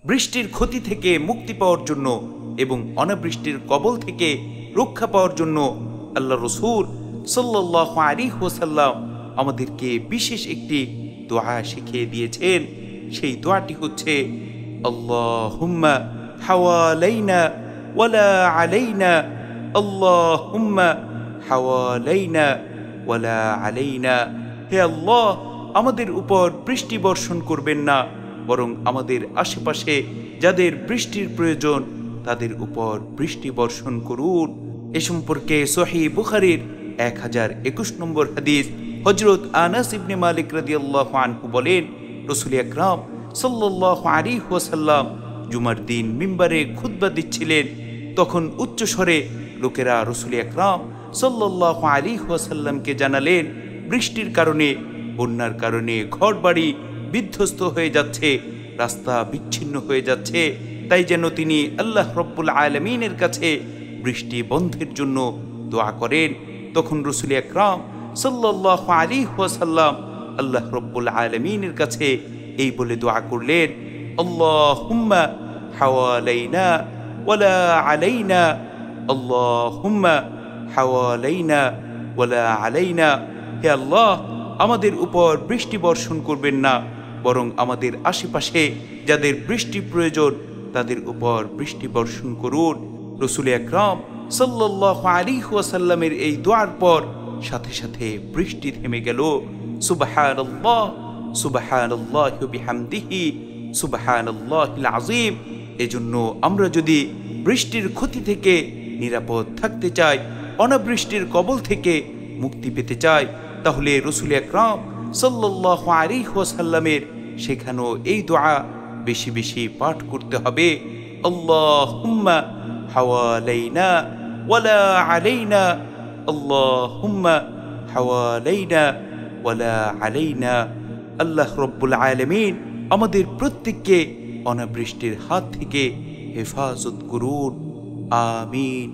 বৃষ্টির ক্ষতি থেকে মুক্তি পাওয়ার জন্য এবং অনাবৃষ্টির কবল থেকে রক্ষা পাওয়ার জন্য আল্লাহ রাসূল সাল্লাল্লাহু আলাইহি ওয়াসাল্লাম আমাদেরকে বিশেষ একটি দোয়া শিখিয়ে দিয়েছেন। সেই দোয়াটি হচ্ছে আল্লাহুম্মা হাওয়ালাইনা ওয়ালা আলাইনা, আল্লাহুম্মা হাওয়ালাইনা ওয়ালা আলাইনা। হে আল্লাহ, আমাদের উপর বৃষ্টি বর্ষণ করবেন না, বরং আমাদের আশেপাশে যাদের বৃষ্টির প্রয়োজন তাদের উপর বৃষ্টি বর্ষণ করুন। এ সম্পর্কে সহিহ বুখারীর 1021 নম্বর হাদিস হযরত আনাস ইবনে মালিক রাদিয়াল্লাহু আনহু বলেন, রাসূল আকরাম সাল্লাল্লাহু আলাইহি ওয়াসাল্লাম জুমার দিন মিম্বারে খুতবা দিচ্ছিলেন। তখন উচ্চ স্বরে লোকেরা রাসূল আকরাম সাল্লাল্লাহু আলাইহি ওয়াসাল্লামকে জানালেন, বৃষ্টির কারণে, বন্যার কারণে ঘরবাড়ি বিধ্বস্ত হয়ে যাচ্ছে, রাস্তা বিচ্ছিন্ন হয়ে যাচ্ছে, তাই যেন তিনি আল্লাহ রব্বুল আলামিনের কাছে বৃষ্টি বন্ধের জন্য দোয়া করেন। তখন রাসূল আকরাম সাল্লাল্লাহু আলাইহি ওয়াসাল্লাম আল্লাহ রব্বুল আলামিনের কাছে এই বলে দোয়া করলেন, আল্লাহুম্মা হাওয়ালাইনা ওয়ালা আলাইনা, আল্লাহুম্মা হাওয়ালাইনা ওয়ালা আলাইনা। হে আল্লাহ, আমাদের উপর বৃষ্টি বর্ষণ করবেন না, বরং আমাদের আশেপাশে যাদের বৃষ্টি প্রয়োজন তাদের উপর বৃষ্টি বর্ষণ করুন। রাসূল আকরাম সাল্লাল্লাহু আলাইহি ওয়াসাল্লামের এই দোয়ার পর সাথে সাথে বৃষ্টি থেমে গেল। সুবহানাল্লাহ, সুবহানাল্লাহি ওয়া বিহামদিহি, সুবহানাল্লাহিল আযীম। এজন্য আমরা যদি বৃষ্টির ক্ষতি থেকে নিরাপদ থাকতে চাই, অনাবৃষ্টির কবল থেকে মুক্তি পেতে চাই, তাহলে রাসূল আকরাম সাল্লাল্লাহু আলাইহি ওয়াসাল্লামের শেখানো এই দোয়া বেশি বেশি পাঠ করতে হবে। আল্লাহুম্মা হাওয়ালাইনা ওয়ালা আলাইনা, আল্লাহুম্মা হাওয়ালাইনা ওয়ালা আলাইনা। আল্লাহ রব্বুল আলামিন আমাদের প্রত্যেককে অনাবৃষ্টির হাত থেকে হেফাজত করুন। আমিন।